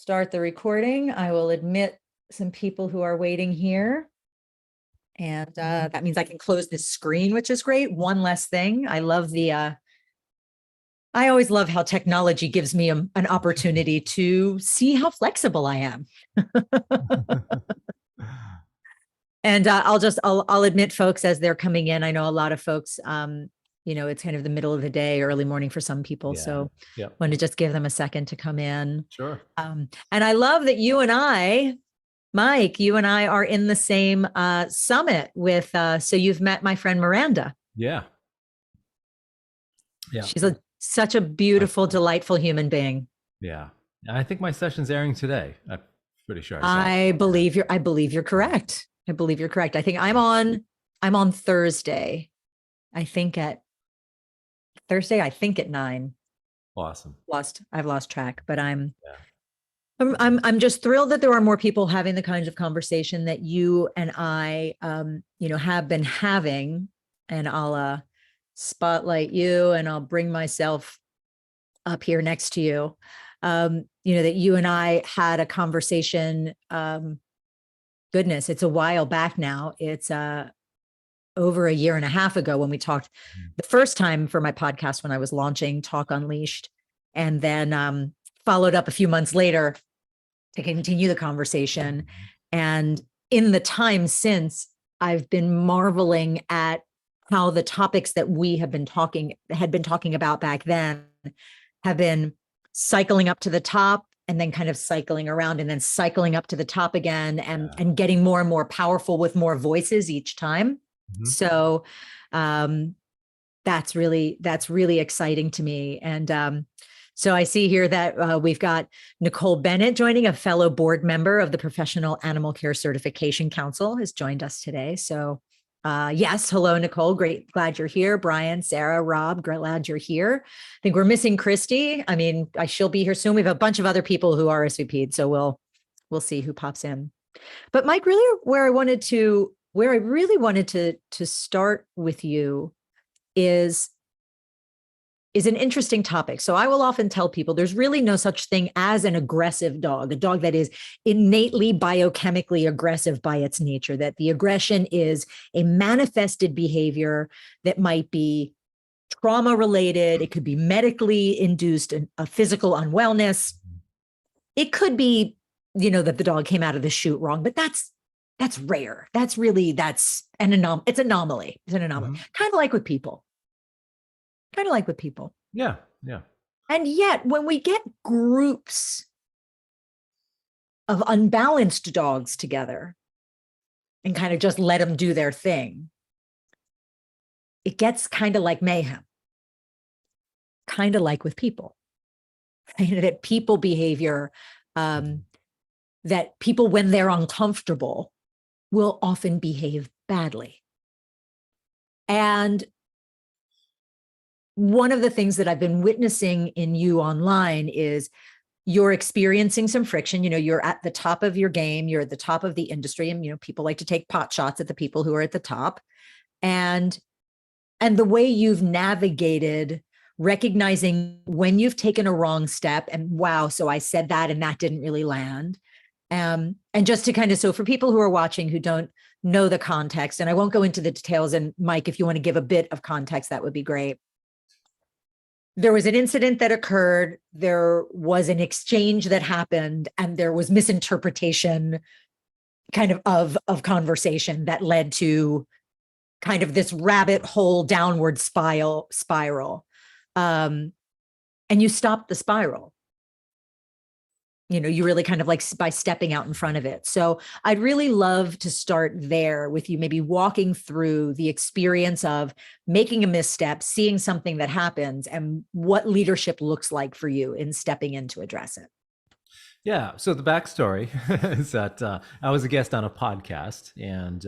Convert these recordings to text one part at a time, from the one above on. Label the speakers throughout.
Speaker 1: start the recording. I will admit some people who are waiting here. And that means I can close this screen, which is great. One less thing. I always love how technology gives me an opportunity to see how flexible I am. And I'll admit, folks, as they're coming in, I know a lot of folks, it's kind of the middle of the day, early morning for some people.
Speaker 2: Yeah.
Speaker 1: So
Speaker 2: Yep.
Speaker 1: want to just give them a second to come in.
Speaker 2: Sure.
Speaker 1: And I love that you and I, Mike, you and I are in the same summit with, so you've met my friend Miranda.
Speaker 2: Yeah. Yeah.
Speaker 1: She's such a beautiful, delightful human being.
Speaker 2: Yeah. I think my session's airing today. I'm pretty sure.
Speaker 1: I believe you're correct. I believe you're correct. I think I'm on Thursday. I think at 9.
Speaker 2: Awesome.
Speaker 1: I've lost track, but I'm I'm just thrilled that there are more people having the kinds of conversation that you and I, have been having. And I'll spotlight you, and I'll bring myself up here next to you. That you and I had a conversation. Goodness, it's a while back now. It's over a year and a half ago when we talked the first time for my podcast when I was launching Talk Unleashed, and then followed up a few months later to continue the conversation. And in the time since, I've been marveling at how the topics that we had been talking about back then have been cycling up to the top and then kind of cycling around and then cycling up to the top again and getting more and more powerful with more voices each time. Mm-hmm. So that's really exciting to me. And so I see here that we've got Nicole Bennett joining, a fellow board member of the Professional Animal Care Certification Council, has joined us today. So yes, hello, Nicole. Great. Glad you're here. Brian, Sarah, Rob, glad you're here. I think we're missing Christy. I mean, she'll be here soon. We have a bunch of other people who RSVP'd, so we'll see who pops in. But Mike, really where I really wanted to start with you is an interesting topic. So I will often tell people there's really no such thing as an aggressive dog, a dog that is innately biochemically aggressive by its nature, that the aggression is a manifested behavior that might be trauma related. It could be medically induced, a physical unwellness. It could be, that the dog came out of the chute wrong, but that's rare. It's an anomaly. It's an anomaly. Mm-hmm. Kind of like with people.
Speaker 2: Yeah. Yeah.
Speaker 1: And yet when we get groups of unbalanced dogs together and kind of just let them do their thing, it gets kind of like mayhem, kind of like with people. That people behavior, that people, when they're uncomfortable, will often behave badly. And one of the things that I've been witnessing in you online is you're experiencing some friction. You're at the top of your game. You're at the top of the industry. And, people like to take pot shots at the people who are at the top. And the way you've navigated recognizing when you've taken a wrong step and wow, so I said that and that didn't really land. And just to kind of, so for people who are watching who don't know the context, and I won't go into the details, and Mike, if you want to give a bit of context, that would be great. There was an incident that occurred, there was an exchange that happened, and there was misinterpretation kind of conversation that led to kind of this rabbit hole downward spiral. And you stopped the spiral. You really kind of like by stepping out in front of it. So I'd really love to start there with you, maybe walking through the experience of making a misstep, seeing something that happens, and what leadership looks like for you in stepping in to address it.
Speaker 2: Yeah. So the backstory is that I was a guest on a podcast, and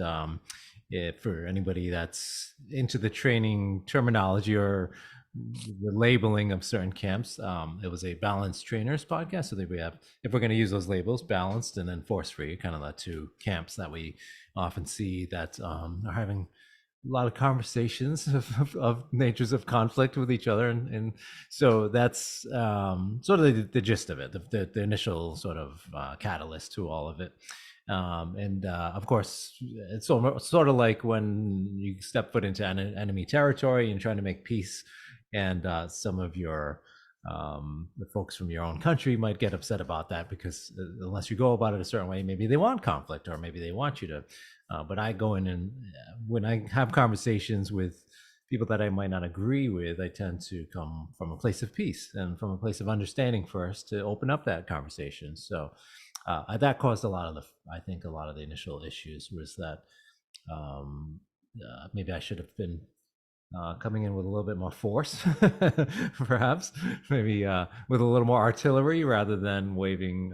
Speaker 2: for anybody that's into the training terminology or the labeling of certain camps, it was a balanced trainers podcast. So we have, if we're going to use those labels, balanced and then force free, kind of the two camps that we often see that are having lot of conversations of natures of conflict with each other, and so that's sort of the gist of it, the initial sort of catalyst to all of it. And of course, it's sort of like when you step foot into enemy territory and trying to make peace, and some of your the folks from your own country might get upset about that, because unless you go about it a certain way, maybe they want conflict, or maybe they want you to. But I go in, and when I have conversations with people that I might not agree with, I tend to come from a place of peace and from a place of understanding first to open up that conversation. So that caused a lot of I think a lot of the initial issues was that maybe I should have been coming in with a little bit more force, perhaps, maybe with a little more artillery rather than waving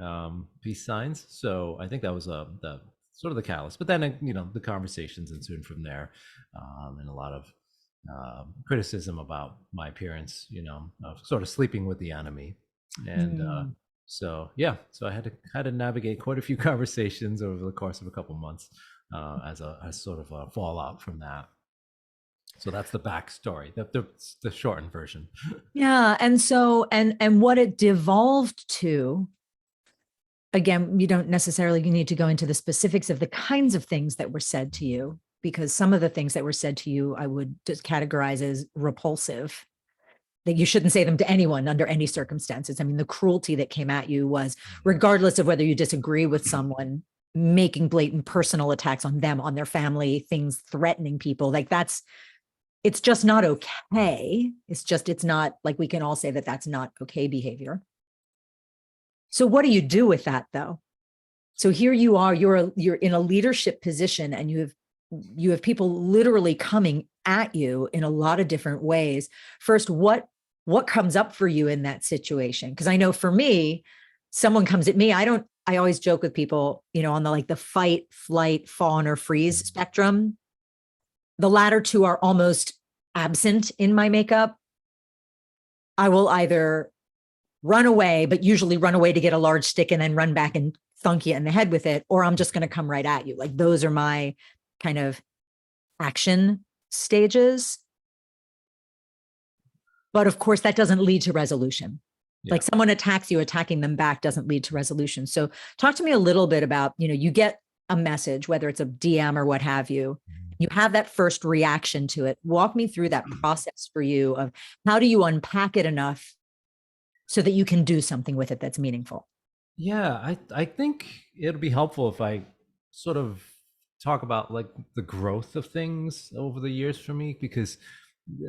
Speaker 2: peace signs. So I think that was the sort of the catalyst. But then, the conversations ensued from there, and a lot of criticism about my appearance, of sort of sleeping with the enemy. And
Speaker 1: Mm.
Speaker 2: so, yeah, so I had to navigate quite a few conversations over the course of a couple months as sort of a fallout from that. So that's the backstory, the shortened version.
Speaker 1: Yeah. And so, and what it devolved to, again, you don't necessarily need to go into the specifics of the kinds of things that were said to you, because some of the things that were said to you, I would just categorize as repulsive, that you shouldn't say them to anyone under any circumstances. I mean, the cruelty that came at you was, regardless of whether you disagree with someone, making blatant personal attacks on them, on their family, things threatening people. Like it's just not okay. It's not, like, we can all say that that's not okay behavior. So what do you do with that, though? So here you are, you're in a leadership position, and you have people literally coming at you in a lot of different ways. First, what comes up for you in that situation? Because I know for me, someone comes at me, I always joke with people, on the fight, flight, fawn, or freeze spectrum. The latter two are almost absent in my makeup. I will either run away, but usually run away to get a large stick and then run back and thunk you in the head with it, or I'm just going to come right at you. Like, those are my kind of action stages. But of course, that doesn't lead to resolution. Yeah. Like, someone attacks you, attacking them back doesn't lead to resolution. So talk to me a little bit about, you get a message, whether it's a DM or what have you, you have that first reaction to it. Walk me through that process for you of how do you unpack it enough so that you can do something with it that's meaningful.
Speaker 2: Yeah, I think it'll be helpful if I sort of talk about like the growth of things over the years for me, because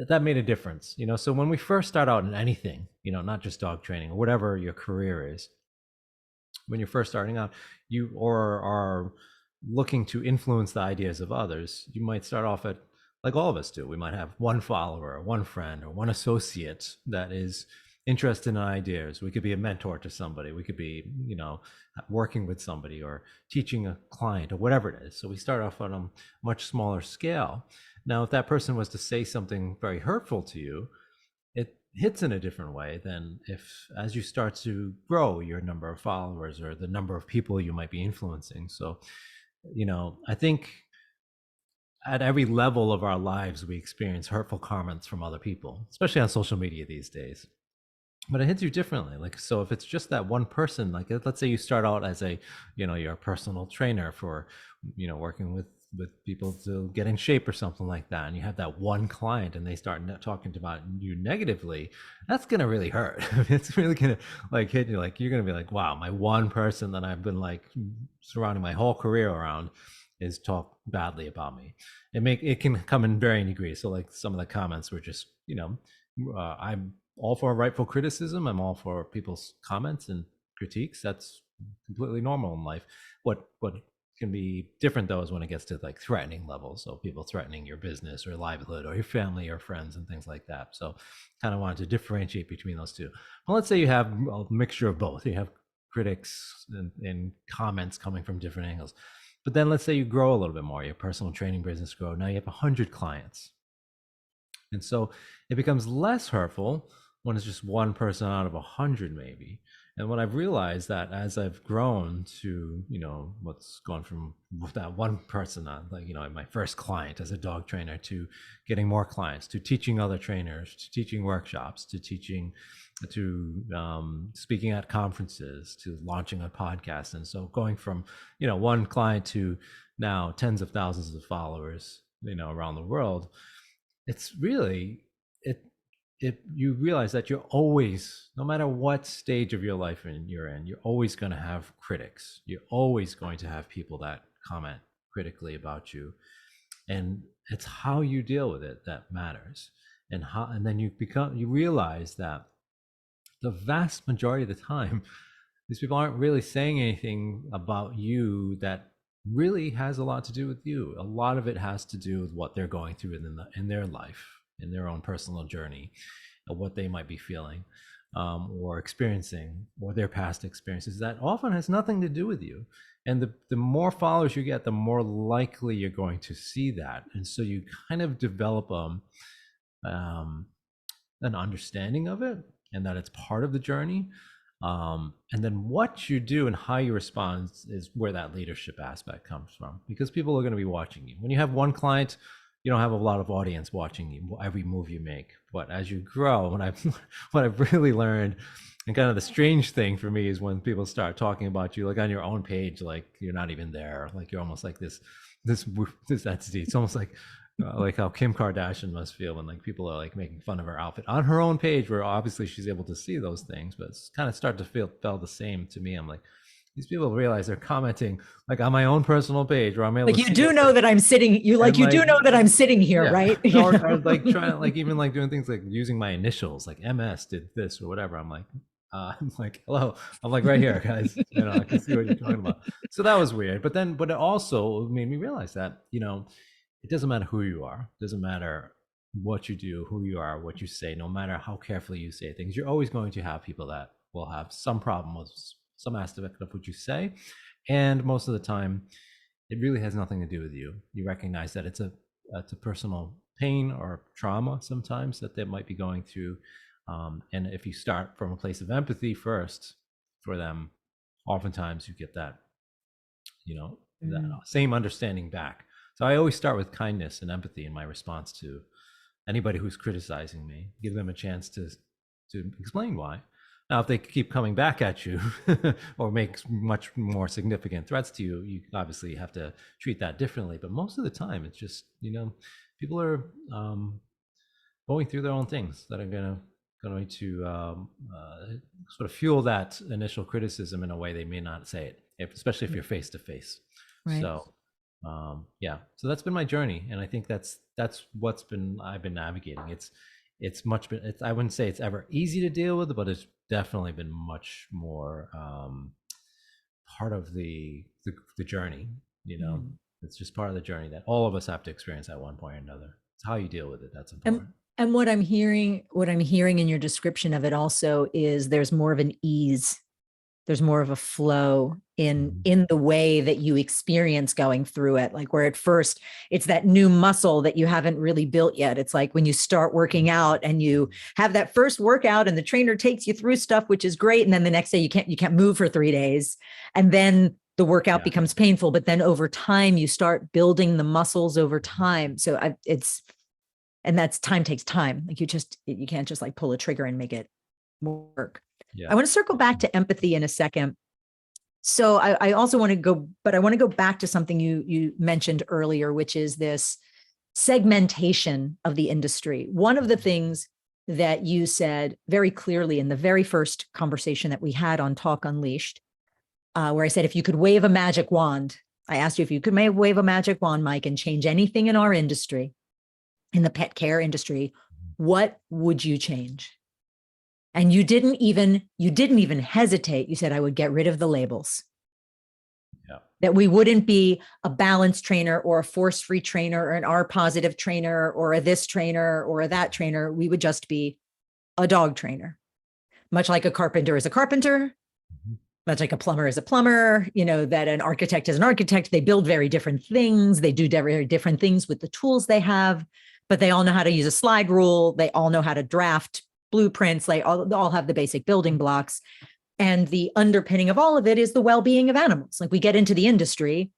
Speaker 2: that made a difference. So when we first start out in anything, not just dog training or whatever your career is, when you're first starting out, you or are looking to influence the ideas of others, you might start off at, like all of us do, we might have one follower, one friend, or one associate that is interested in ideas. We could be a mentor to somebody. We could be, working with somebody or teaching a client or whatever it is. So we start off on a much smaller scale. Now, if that person was to say something very hurtful to you, it hits in a different way than if, as you start to grow your number of followers or the number of people you might be influencing. So, I think at every level of our lives, we experience hurtful comments from other people, especially on social media these days. But it hits you differently. Like, so if it's just that one person, like let's say you start out as you're a personal trainer for, working with people to get in shape or something like that, and you have that one client and they start talking about you negatively, that's gonna really hurt. It's really gonna like hit you. Like, you're gonna be like, wow, my one person that I've been like surrounding my whole career around is talk badly about me. It can come in varying degrees. So like some of the comments were just, I'm all for rightful criticism. I'm all for people's comments and critiques. That's completely normal in life. What can be different though is when it gets to like threatening levels. So people threatening your business or livelihood or your family or friends and things like that. So kind of wanted to differentiate between those two. Well, let's say you have a mixture of both. You have critics and comments coming from different angles. But then let's say you grow a little bit more, your personal training business grow. Now you have 100 clients. And so it becomes less hurtful when it's just one person out of 100 maybe. And what I've realized that as I've grown to, what's gone from that one person, like, my first client as a dog trainer, to getting more clients, to teaching other trainers, to teaching workshops, to teaching, to speaking at conferences, to launching a podcast. And so going from, one client to now tens of thousands of followers, around the world, it's really, if you realize that you're always, no matter what stage of your life you're in, you're always going to have critics. You're always going to have people that comment critically about you. And it's how you deal with it that matters. And then you realize that the vast majority of the time, these people aren't really saying anything about you that really has a lot to do with you. A lot of it has to do with what they're going through in their life, in their own personal journey, of what they might be feeling or experiencing, or their past experiences that often has nothing to do with you. And the more followers you get, the more likely you're going to see that. And so you kind of develop an understanding of it, and that it's part of the journey. And then what you do and how you respond is where that leadership aspect comes from, because people are going to be watching you. When you have one client, you don't have a lot of audience watching you, every move you make. But as you grow, what I've really learned, and kind of the strange thing for me, is when people start talking about you, like on your own page, like you're not even there, like you're almost like this entity. It's almost like how Kim Kardashian must feel when like people are like making fun of her outfit on her own page, where obviously she's able to see those things, but it's kind of start to feel the same to me. I'm like, these people realize they're commenting like on my own personal page, where I'm able
Speaker 1: like,
Speaker 2: to
Speaker 1: you do know that I'm sitting, you do know that I'm sitting here,
Speaker 2: yeah.
Speaker 1: right?
Speaker 2: Or like trying to like even like doing things like using my initials, like MS did this or whatever. I'm like, hello, I'm like right here, guys. I can see what you're talking about. So that was weird. But it also made me realize that, it doesn't matter who you are. It doesn't matter what you do, who you are, what you say, no matter how carefully you say things, you're always going to have people that will have some problem with some aspect of what you say. And most of the time, it really has nothing to do with you. You recognize that it's a personal pain or trauma sometimes that they might be going through. And if you start from a place of empathy first for them, oftentimes you get that, that same understanding back. So I always start with kindness and empathy in my response to anybody who's criticizing me, give them a chance to explain why. Now, if they keep coming back at you or make much more significant threats to you, you obviously have to treat that differently. But most of the time, it's just, people are going through their own things that are going to sort of fuel that initial criticism in a way they may not say it, especially if you're face to face. So, so that's been my journey, and I think that's what's I've been navigating. I wouldn't say it's ever easy to deal with, but it's definitely been much more part of the journey. It's just part of the journey that all of us have to experience at one point or another. It's how you deal with it that's important.
Speaker 1: And what I'm hearing in your description of it also is there's more of an ease. There's more of a flow in the way that you experience going through it. Like, where at first it's that new muscle that you haven't really built yet. It's like when you start working out and you have that first workout and the trainer takes you through stuff, which is great. And then the next day you can't move for 3 days. And then the workout becomes painful, but then over time you start building the muscles over time. So and that's time takes time. Like you can't just like pull a trigger and make it work. I want to circle back to empathy in a second. So I also want to go back to something you mentioned earlier, which is this segmentation of the industry. One of the things that you said very clearly in the very first conversation that we had on Talk Unleashed, where I said, if you could wave a magic wand, I asked you if you could wave a magic wand, Mike, and change anything in our industry, in the pet care industry, what would you change? And you didn't even hesitate. You said, I would get rid of the labels. That we wouldn't be a balance trainer or a force-free trainer or an R-positive trainer or a this trainer or a that trainer. We would just be a dog trainer, much like a carpenter is a carpenter, much like a plumber is a plumber, that an architect is an architect. They build very different things. They do very different things with the tools they have, but they all know how to use a slide rule. They all know how to draft blueprints. They all have the basic building blocks. And the underpinning of all of it is the well-being of animals. Like, we get into the industry,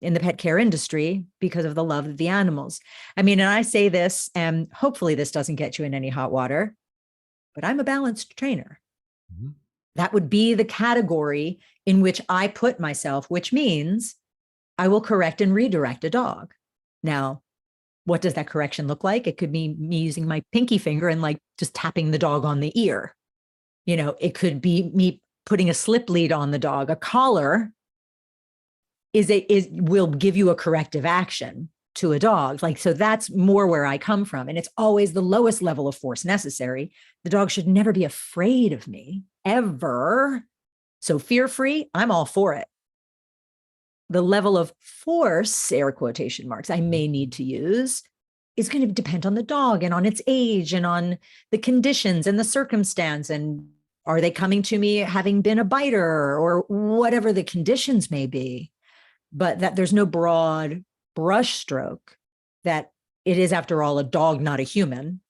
Speaker 1: in the pet care industry, because of the love of the animals. I mean, and I say this, and hopefully this doesn't get you in any hot water, but I'm a balanced trainer.
Speaker 2: Mhm.
Speaker 1: That would be the category in which I put myself, which means I will correct and redirect a dog. Now, what does that correction look like? It could be me using my pinky finger and like just tapping the dog on the ear. You know, it could be me putting a slip lead on the dog. A collar will give you a corrective action to a dog. Like, so that's more where I come from. And it's always the lowest level of force necessary. The dog should never be afraid of me, ever. So fear-free, I'm all for it. The level of force, air quotation marks, I may need to use is going to depend on the dog and on its age and on the conditions and the circumstance. And are they coming to me having been a biter, or whatever the conditions may be? But that there's no broad brush stroke, that it is, after all, a dog, not a human,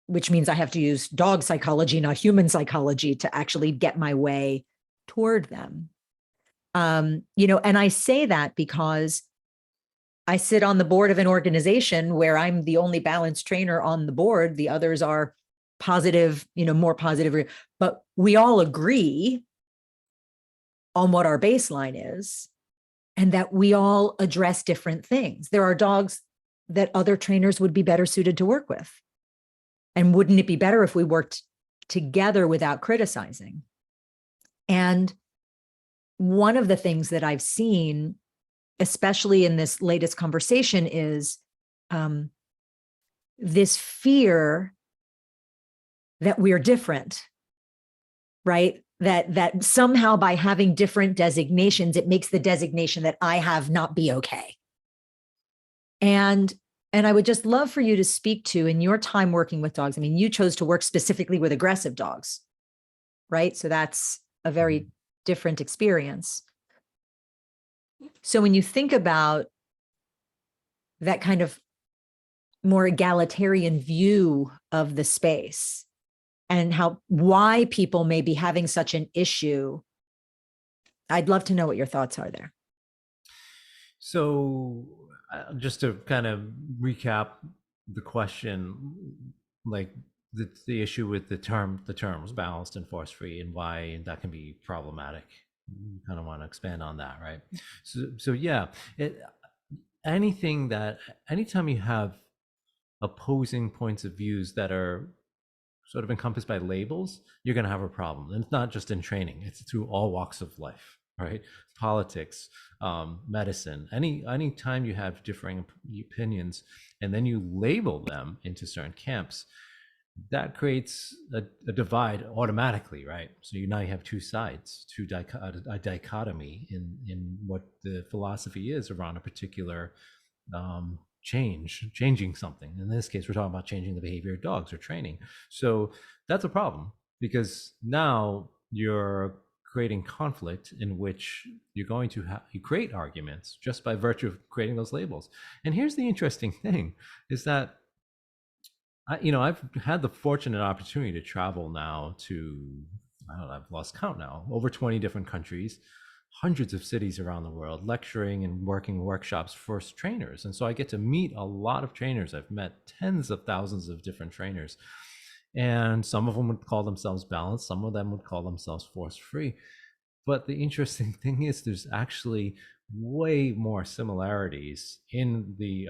Speaker 1: which means I have to use dog psychology, not human psychology, to actually get my way toward them. You know, and I say that because I sit on the board of an organization where I'm the only balanced trainer on the board. The others are positive, you know, more positive, but we all agree on what our baseline is, and that we all address different things. There are dogs that other trainers would be better suited to work with. And wouldn't it be better if we worked together without criticizing? And one of the things that I've seen, especially in this latest conversation, is this fear that we're different, right? That somehow by having different designations, it makes the designation that I have not be okay. And I would just love for you to speak to, in your time working with dogs, I mean, you chose to work specifically with aggressive dogs, right? So that's a very different experience. So when you think about that kind of more egalitarian view of the space, and why people may be having such an issue, I'd love to know what your thoughts are there.
Speaker 2: So, just to kind of recap the question, like the issue with the terms balanced and force free, and why that can be problematic. You kind of want to expand on that, right? So yeah, anytime you have opposing points of views that are sort of encompassed by labels, you're going to have a problem. And it's not just in training; it's through all walks of life, right? Politics, medicine. Any time you have differing opinions, and then you label them into certain camps, that creates a divide automatically, right? So now you have two sides, a dichotomy in what the philosophy is around a particular changing something. In this case, we're talking about changing the behavior of dogs or training. So that's a problem, because now you're creating conflict in which you're going to you create arguments just by virtue of creating those labels. And here's the interesting thing, is that I've had the fortunate opportunity to travel now to, I don't know, I've lost count now, over 20 different countries, hundreds of cities around the world, lecturing and working workshops for trainers. And so I get to meet a lot of trainers. I've met tens of thousands of different trainers. And some of them would call themselves balanced, some of them would call themselves force free. But the interesting thing is, there's actually way more similarities in the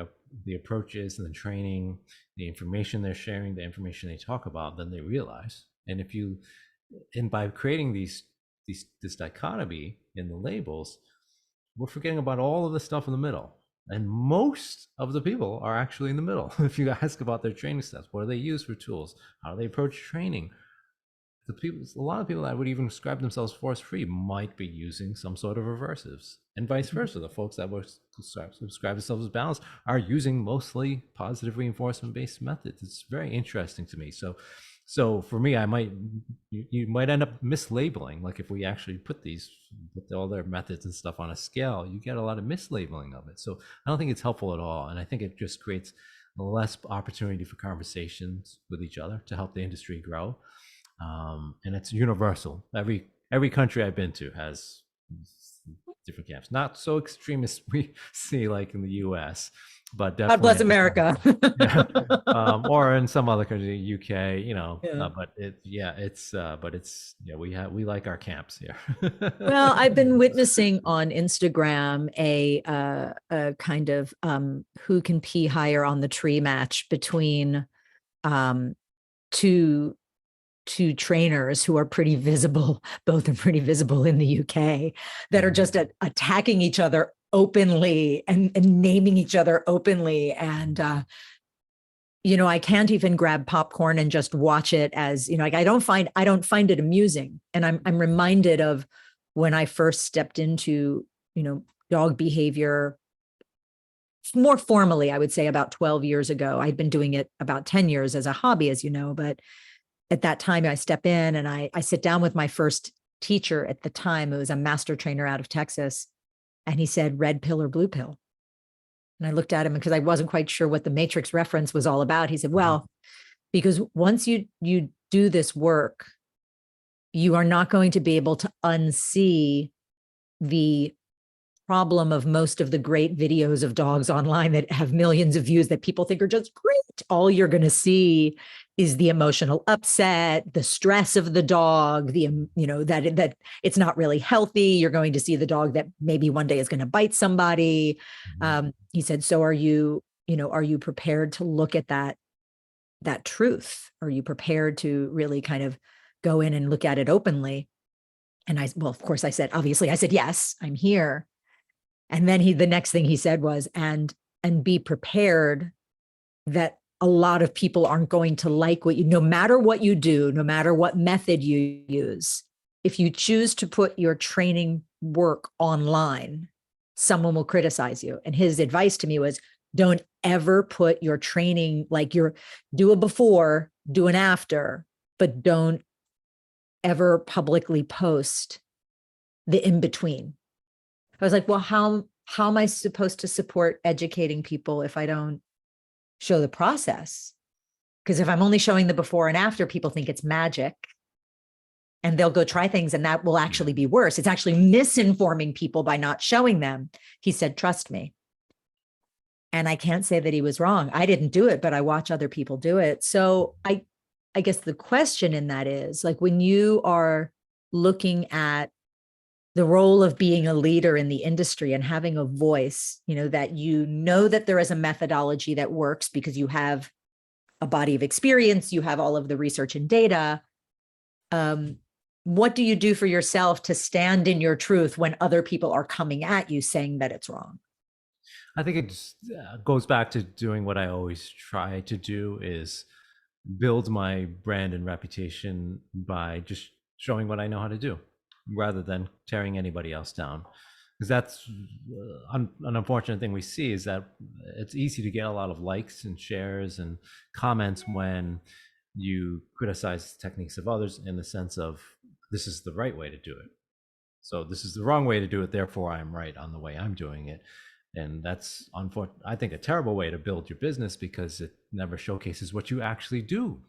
Speaker 2: approaches and the training, the information they're sharing, the information they talk about, than they realize. And by creating this dichotomy in the labels, we're forgetting about all of the stuff in the middle. And most of the people are actually in the middle. If you ask about their training steps, what do they use for tools? How do they approach training? A lot of people that would even describe themselves force free might be using some sort of aversives, and vice versa. The folks that would describe themselves as balanced are using mostly positive reinforcement based methods. It's very interesting to me. So for me, you might end up mislabeling. Like, if we actually put all their methods and stuff on a scale, you get a lot of mislabeling of it. So I don't think it's helpful at all, and I think it just creates less opportunity for conversations with each other to help the industry grow. And it's universal. every country I've been to has different camps. Not so extreme as we see like in the U.S., but
Speaker 1: God
Speaker 2: definitely
Speaker 1: bless
Speaker 2: at the same.
Speaker 1: America.
Speaker 2: Yeah, or in some other country, UK,
Speaker 1: Yeah.
Speaker 2: but we like our camps here.
Speaker 1: Well, I've been witnessing on Instagram a kind of who can pee higher on the tree match between um, two trainers who are pretty visible, both are pretty visible in the UK, that are just attacking each other openly and naming each other openly. And I can't even grab popcorn and just watch it as, like I don't find it amusing. And I'm reminded of when I first stepped into, dog behavior more formally, I would say about 12 years ago. I'd been doing it about 10 years as a hobby, as you know, but at that time I step in and I sit down with my first teacher at the time. It was a master trainer out of Texas. And he said, red pill or blue pill. And I looked at him because I wasn't quite sure what the matrix reference was all about. He said, well, because once you do this work, you are not going to be able to unsee the problem of most of the great videos of dogs online that have millions of views that people think are just great. All you're going to see is the emotional upset, the stress of the dog, that it's not really healthy. You're going to see the dog that maybe one day is going to bite somebody. He said, so are you prepared to look at that truth? Are you prepared to really kind of go in and look at it openly? And well, of course I said, obviously I said, yes, I'm here. And then the next thing he said was, and be prepared that a lot of people aren't going to like no matter what you do, no matter what method you use, if you choose to put your training work online, someone will criticize you. And his advice to me was, don't ever put your training, like do a before, do an after, but don't ever publicly post the in between. I was like, well, how am I supposed to support educating people if I don't show the process? Because if I'm only showing the before and after, people think it's magic and they'll go try things and that will actually be worse. It's actually misinforming people by not showing them. He said, trust me. And I can't say that he was wrong. I didn't do it, but I watch other people do it. So I guess the question in that is, like, when you are looking at the role of being a leader in the industry and having a voice, that there is a methodology that works because you have a body of experience, you have all of the research and data. What do you do for yourself to stand in your truth when other people are coming at you saying that it's wrong?
Speaker 2: I think it just goes back to doing what I always try to do, is build my brand and reputation by just showing what I know how to do, rather than tearing anybody else down. Because that's an unfortunate thing we see, is that it's easy to get a lot of likes and shares and comments when you criticize techniques of others in the sense of, this is the right way to do it, so this is the wrong way to do it, therefore I'm right on the way I'm doing it. And that's, I think, a terrible way to build your business, because it never showcases what you actually do.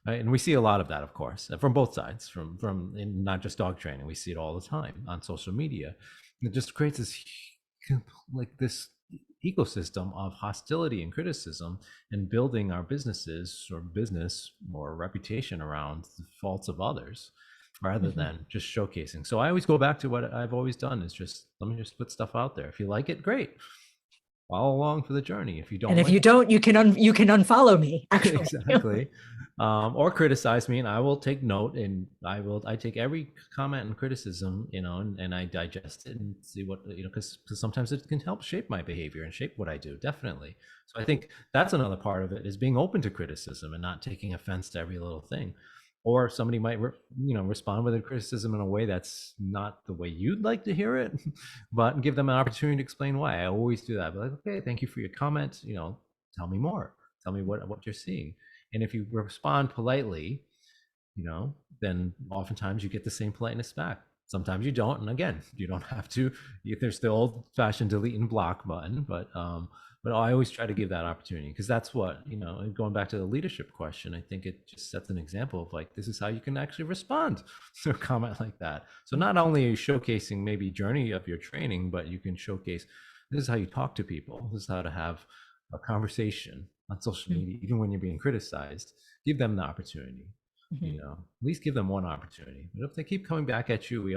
Speaker 2: Right? And we see a lot of that, of course, from both sides, from in not just dog training. We see it all the time on social media. It just creates this ecosystem of hostility and criticism, and building our business or reputation around the faults of others, rather than just showcasing. So I always go back to what I've always done, is just, let me just put stuff out there. If you like it, great. Follow along for the journey. If you don't,
Speaker 1: and if you don't, you can unfollow me. Actually.
Speaker 2: Exactly. Or criticize me, and I will take note, and I take every comment and criticism, and I digest it and see what, because sometimes it can help shape my behavior and shape what I do. Definitely. So I think that's another part of it, is being open to criticism and not taking offense to every little thing. Or somebody might respond with a criticism in a way that's not the way you'd like to hear it, but give them an opportunity to explain why. I always do that. Be like, okay, thank you for your comment. Tell me more. Tell me what you're seeing. And if you respond politely, then oftentimes you get the same politeness back. Sometimes you don't, and again, you don't have to. There's the old-fashioned delete and block button, but I always try to give that opportunity, because that's what, going back to the leadership question, I think it just sets an example of like, this is how you can actually respond to a comment like that. So not only are you showcasing maybe journey of your training, but you can showcase this is how you talk to people. This is how to have a conversation on social media, even when you're being criticized. Give them the opportunity. At least give them one opportunity. But if they keep coming back at you,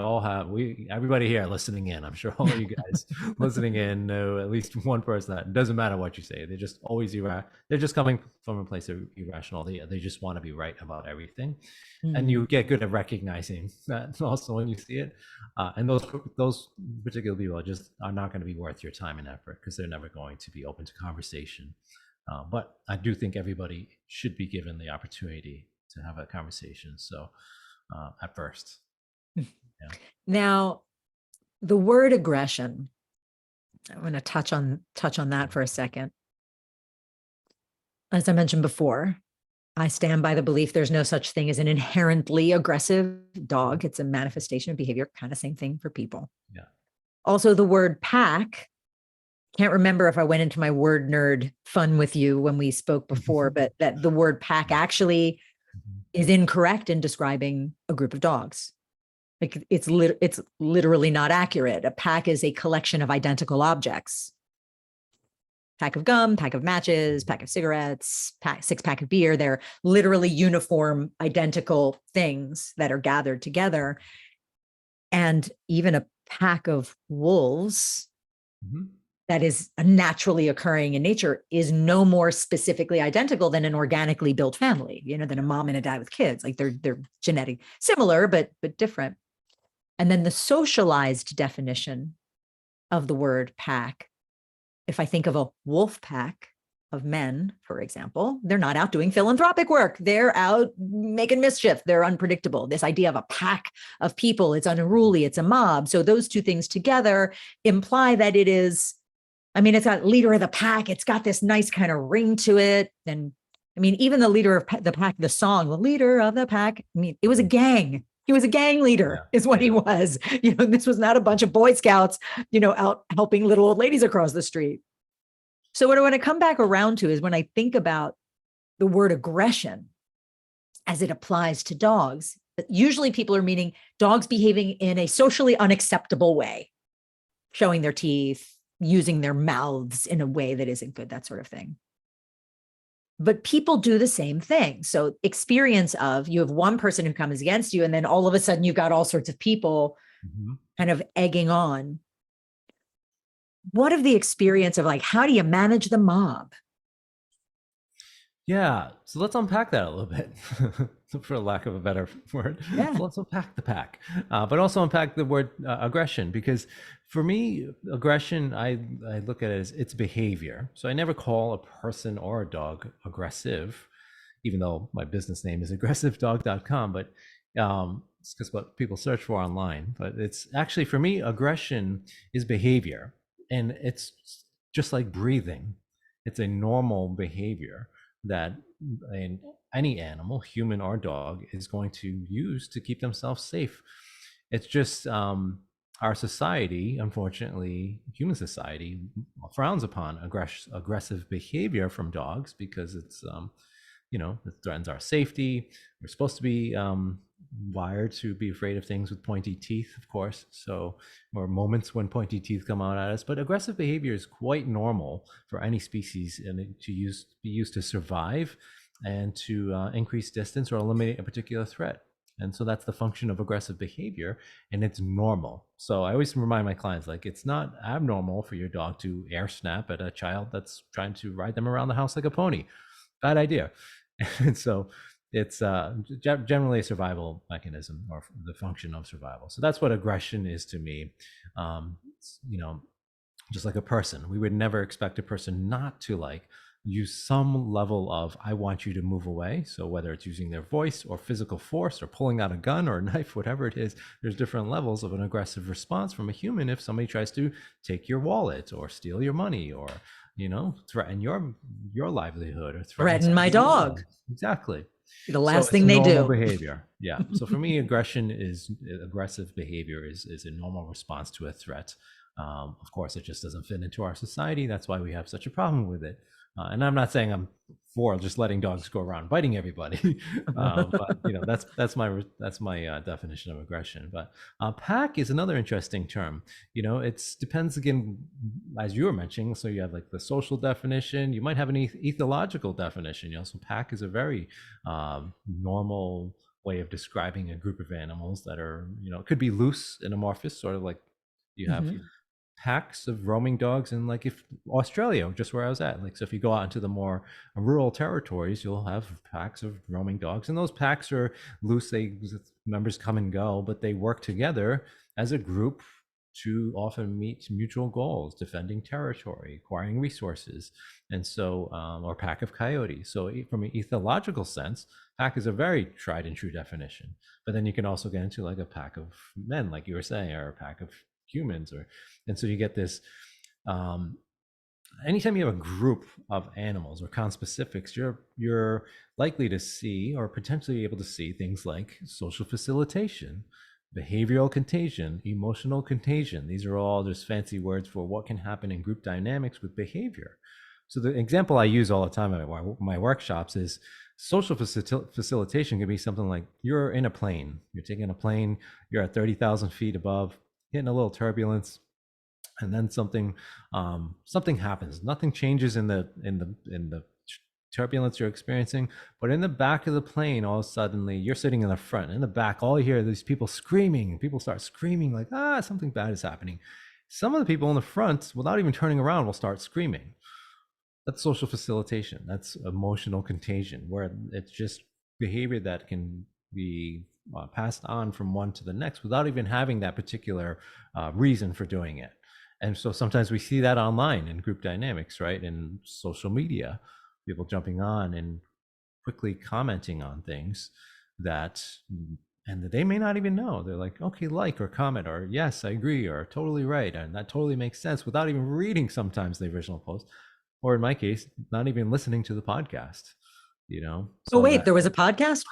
Speaker 2: everybody here listening in, I'm sure all of you guys listening in know at least one person that doesn't matter what you say. They're just always they're just coming from a place of irrational. They just want to be right about everything. And you get good at recognizing that also when you see it. And those particular people are not going to be worth your time and effort, because they're never going to be open to conversation. But I do think everybody should be given the opportunity to have a conversation. So at first. Yeah.
Speaker 1: Now, the word aggression, I'm going to touch on that for a second. As I mentioned before, I stand by the belief there's no such thing as an inherently aggressive dog. It's a manifestation of behavior, kind of same thing for people.
Speaker 2: Yeah.
Speaker 1: Also, the word pack, can't remember if I went into my word nerd fun with you when we spoke before, but that the word pack actually is incorrect in describing a group of dogs. Like it's literally not accurate. A pack is a collection of identical objects. Pack of gum, pack of matches, pack of cigarettes, six-pack of beer. They're literally uniform, identical things that are gathered together. And even a pack of wolves that is naturally occurring in nature is no more specifically identical than an organically built family, than a mom and a dad with kids. Like they're genetic, similar, but different. And then the socialized definition of the word pack, if I think of a wolf pack of men, for example, they're not out doing philanthropic work. They're out making mischief. They're unpredictable. This idea of a pack of people, it's unruly, it's a mob. So those two things together imply that it is, it's got leader of the pack. It's got this nice kind of ring to it. And even the leader of the pack, the song, the leader of the pack, it was a gang. He was a gang leader, is what he was. This was not a bunch of Boy Scouts, out helping little old ladies across the street. So what I want to come back around to is when I think about the word aggression as it applies to dogs, usually people are meaning dogs behaving in a socially unacceptable way, showing their teeth, using their mouths in a way that isn't good, that sort of thing. But people do the same thing. So experience of you have one person who comes against you, and then all of a sudden you've got all sorts of people kind of egging on. What of the experience of how do you manage the mob?
Speaker 2: Yeah. So let's unpack that a little bit, for lack of a better word.
Speaker 1: Yeah.
Speaker 2: So let's unpack the pack, but also unpack the word aggression, because for me, aggression, I look at it as its behavior. So I never call a person or a dog aggressive, even though my business name is aggressivedog.com, but it's just what people search for online. But it's actually, for me, aggression is behavior, and it's just like breathing. It's a normal behavior that any animal, human or dog, is going to use to keep themselves safe. It's just our society, unfortunately, human society, frowns upon aggressive behavior from dogs, because it's it threatens our safety. We're supposed to be wired to be afraid of things with pointy teeth, of course. So, or moments when pointy teeth come out at us. But aggressive behavior is quite normal for any species, and be used to survive and to increase distance or eliminate a particular threat. And so that's the function of aggressive behavior, and it's normal. So I always remind my clients, it's not abnormal for your dog to air snap at a child that's trying to ride them around the house like a pony. Bad idea. And so it's generally a survival mechanism, or the function of survival. So that's what aggression is to me. Just like a person, we would never expect a person not to use some level of, I want you to move away. So whether it's using their voice or physical force or pulling out a gun or a knife, whatever it is, there's different levels of an aggressive response from a human if somebody tries to take your wallet or steal your money, or threaten your livelihood, or
Speaker 1: threaten my dog.
Speaker 2: Exactly.
Speaker 1: The
Speaker 2: So
Speaker 1: last
Speaker 2: it's
Speaker 1: thing
Speaker 2: a
Speaker 1: they
Speaker 2: normal
Speaker 1: do.
Speaker 2: behavior. Yeah. So for me, aggressive behavior is a normal response to a threat. Of course, it just doesn't fit into our society. That's why we have such a problem with it. And I'm not saying I'm for just letting dogs go around biting everybody, but that's my definition of aggression. But pack is another interesting term. It depends again, as you were mentioning. So you have like the social definition. You might have an ethological definition. So pack is a very normal way of describing a group of animals that are, it could be loose and amorphous, sort of like you have packs of roaming dogs in, like, if Australia, just where I was at, like, so if you go out into the more rural territories, you'll have packs of roaming dogs, and those packs are loose. Members come and go, but they work together as a group to often meet mutual goals, defending territory, acquiring resources, and so, or pack of coyotes. So from an ethological sense, pack is a very tried and true definition. But then you can also get into like a pack of men, like you were saying, or a pack of humans, and so you get this. Anytime you have a group of animals or conspecifics, you're likely to see, or potentially able to see, things like social facilitation, behavioral contagion, emotional contagion. These are all just fancy words for what can happen in group dynamics with behavior. So the example I use all the time at my workshops is social facilitation can be something like, you're in a plane, you're taking a plane, you're at 30,000 feet above, hitting a little turbulence, and then something happens. Nothing changes in the turbulence you're experiencing, but in the back of the plane, all of a sudden you're sitting in the front. In the back, all you hear are these people screaming. People start screaming like, something bad is happening. Some of the people in the front, without even turning around, will start screaming. That's social facilitation. That's emotional contagion, where it's just behavior that can be passed on from one to the next without even having that particular reason for doing it. And so sometimes we see that online in group dynamics, right? In social media, people jumping on and quickly commenting on things that, and they may not even know. They're like, okay, like or comment, or yes, I agree, or totally right, and that totally makes sense, without even reading sometimes the original post, or in my case, not even listening to the podcast.
Speaker 1: Oh,
Speaker 2: So
Speaker 1: wait,
Speaker 2: that
Speaker 1: there was a podcast?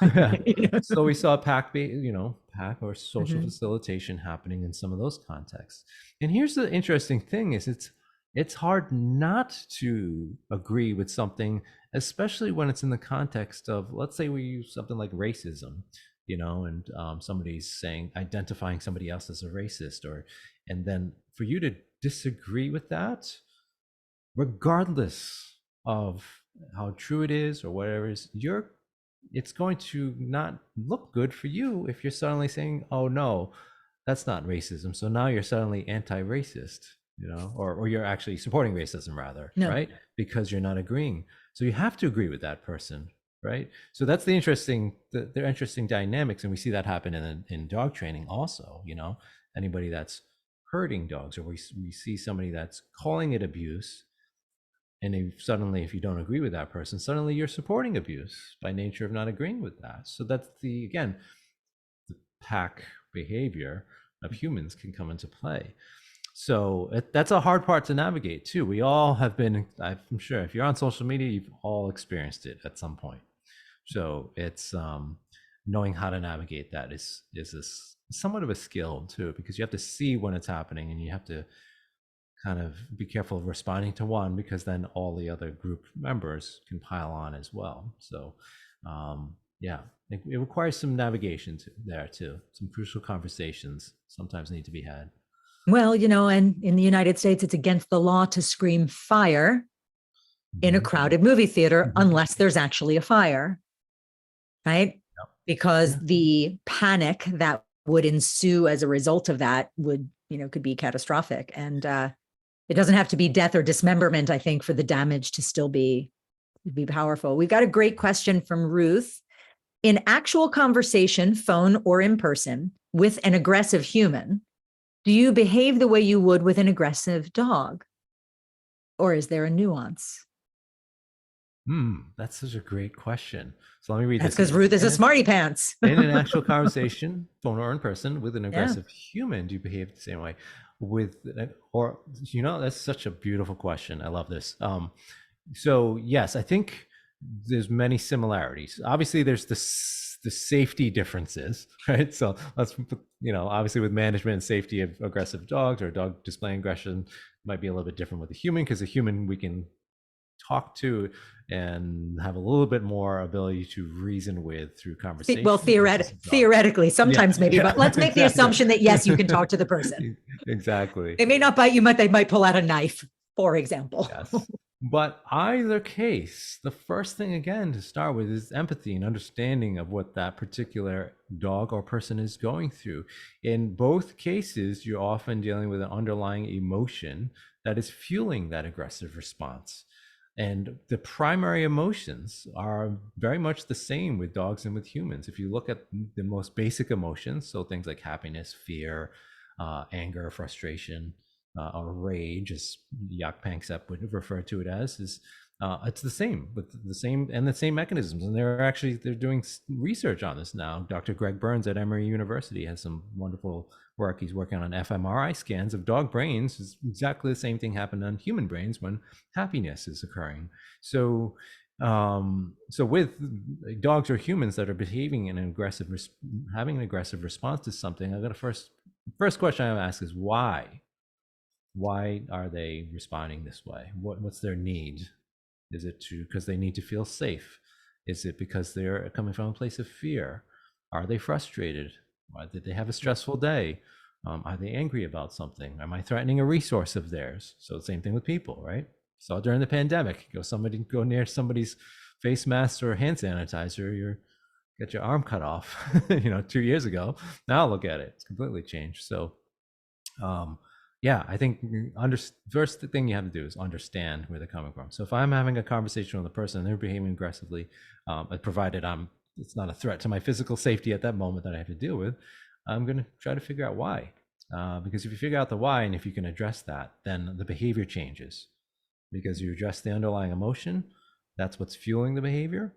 Speaker 2: so we saw pack or social
Speaker 1: Mhm.
Speaker 2: facilitation happening in some of those contexts. And here's the interesting thing: is it's hard not to agree with something, especially when it's in the context of, let's say we use something like racism, and somebody's identifying somebody else as a racist, and then for you to disagree with that, regardless of how true it is or whatever it is, it's going to not look good for you if you're suddenly saying, oh no, that's not racism. So now you're suddenly anti-racist, or you're actually supporting racism, rather,
Speaker 1: No.
Speaker 2: right? Because you're not agreeing. So you have to agree with that person, right? So that's the interesting dynamics, and we see that happen in dog training also. Anybody that's hurting dogs, or we see somebody that's calling it abuse, and if you don't agree with that person, suddenly you're supporting abuse by nature of not agreeing with that. So that's the pack behavior of humans can come into play. So that's a hard part to navigate too. We all have been, I'm sure, if you're on social media, you've all experienced it at some point. So it's knowing how to navigate that is somewhat of a skill too, because you have to see when it's happening, and you have to kind of be careful of responding to one, because then all the other group members can pile on as well. So yeah, it requires some navigation there too. Some crucial conversations sometimes need to be had.
Speaker 1: Well, and in the United States, it's against the law to scream fire in a crowded movie theater unless there's actually a fire, right?
Speaker 2: Yep.
Speaker 1: Because
Speaker 2: Yeah.
Speaker 1: the panic that would ensue as a result of that could be catastrophic. And it doesn't have to be death or dismemberment, I think, for the damage to still be powerful. We've got a great question from Ruth. In actual conversation, phone or in person, with an aggressive human, do you behave the way you would with an aggressive dog? Or is there a nuance?
Speaker 2: That's such a great question. So let me read
Speaker 1: That's
Speaker 2: this
Speaker 1: because
Speaker 2: again.
Speaker 1: Ruth is a smarty pants.
Speaker 2: In an actual conversation, phone or in person, with an
Speaker 1: Yeah.
Speaker 2: aggressive human, do you behave the same way? That's such a beautiful question. I love this. So yes, I think there's many similarities. Obviously, there's the safety differences, right? So let's, obviously with management and safety of aggressive dogs, or a dog displaying aggression might be a little bit different with a human, because a human we can talk to and have a little bit more ability to reason with through conversation.
Speaker 1: Well, theoretically, sometimes maybe, but let's make the
Speaker 2: exactly.
Speaker 1: assumption that yes, you can talk to the person.
Speaker 2: Exactly.
Speaker 1: They may not bite you, but they might pull out a knife, for example.
Speaker 2: Yes. But either case, the first thing again to start with is empathy and understanding of what that particular dog or person is going through. In both cases, you're often dealing with an underlying emotion that is fueling that aggressive response. And the primary emotions are very much the same with dogs and with humans. If you look at the most basic emotions, so things like happiness, fear, anger, frustration, or rage, as Jaak Panksepp would refer to it as, is it's the same with the same mechanisms. And they're doing research on this now. Dr. Greg Burns at Emory University has some wonderful work. He's working on fMRI scans of dog brains. It's exactly the same thing happened on human brains when happiness is occurring. So with dogs or humans that are behaving in having an aggressive response to something, I'm gonna first question I ask is why? Why are they responding this way? What's their need? Is it because they need to feel safe? Is it because they're coming from a place of fear? Are they frustrated? Why did they have a stressful day? Are they angry about something? Am I threatening a resource of theirs? So the same thing with people, right? So during the pandemic, go near somebody's face mask or hand sanitizer, you get your arm cut off, 2 years ago. Now look at it; it's completely changed. So, yeah, I think first thing you have to do is understand where they're coming from. So if I'm having a conversation with a person and they're behaving aggressively, provided it's not a threat to my physical safety at that moment that I have to deal with, I'm going to try to figure out why. Because if you figure out the why, and if you can address that, then the behavior changes. Because you address the underlying emotion, that's what's fueling the behavior,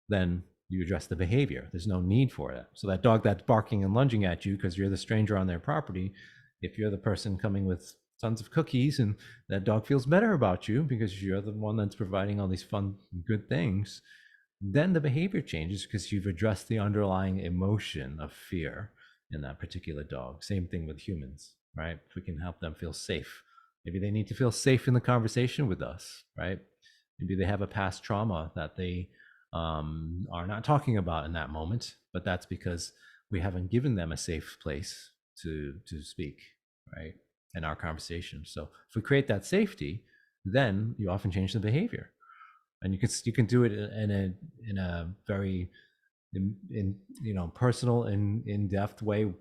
Speaker 2: then you address the behavior. There's no need for it. So that dog that's barking and lunging at you because you're the stranger on their property, if you're the person coming with tons of cookies and that dog feels better about you because you're the one that's providing all these fun, good things, then the behavior changes because you've addressed the underlying emotion of fear in that particular dog. Same thing with humans, right? If we can help them feel safe. Maybe they need to feel safe in the conversation with us, right? Maybe they have a past trauma that they are not talking about in that moment, but that's because we haven't given them a safe place to speak, right, in our conversation. So if we create that safety, then you often change the behavior, and you can do it in a very personal and in-depth way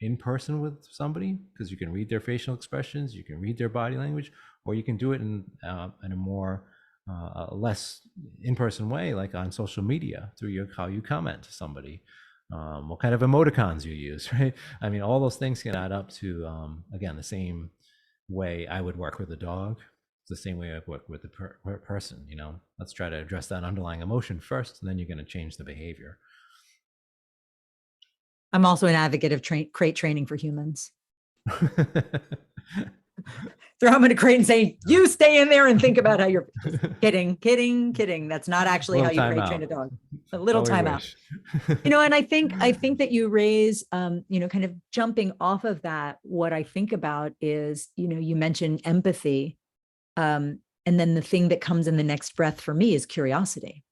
Speaker 2: in person with somebody, because you can read their facial expressions, you can read their body language, or you can do it in a more less in-person way, like on social media through how you comment to somebody, what kind of emoticons you use, right? I mean, all those things can add up to, again, the same way I would work with a dog. It's the same way I work with a person, Let's try to address that underlying emotion first, and then you're going to change the behavior.
Speaker 1: I'm also an advocate of crate training for humans. Throw them in a crate and say, you stay in there and think about how you're kidding. That's not actually how you crate train a dog. A little timeout. And I think that you raise, kind of jumping off of that, what I think about is, you mentioned empathy. And then the thing that comes in the next breath for me is curiosity.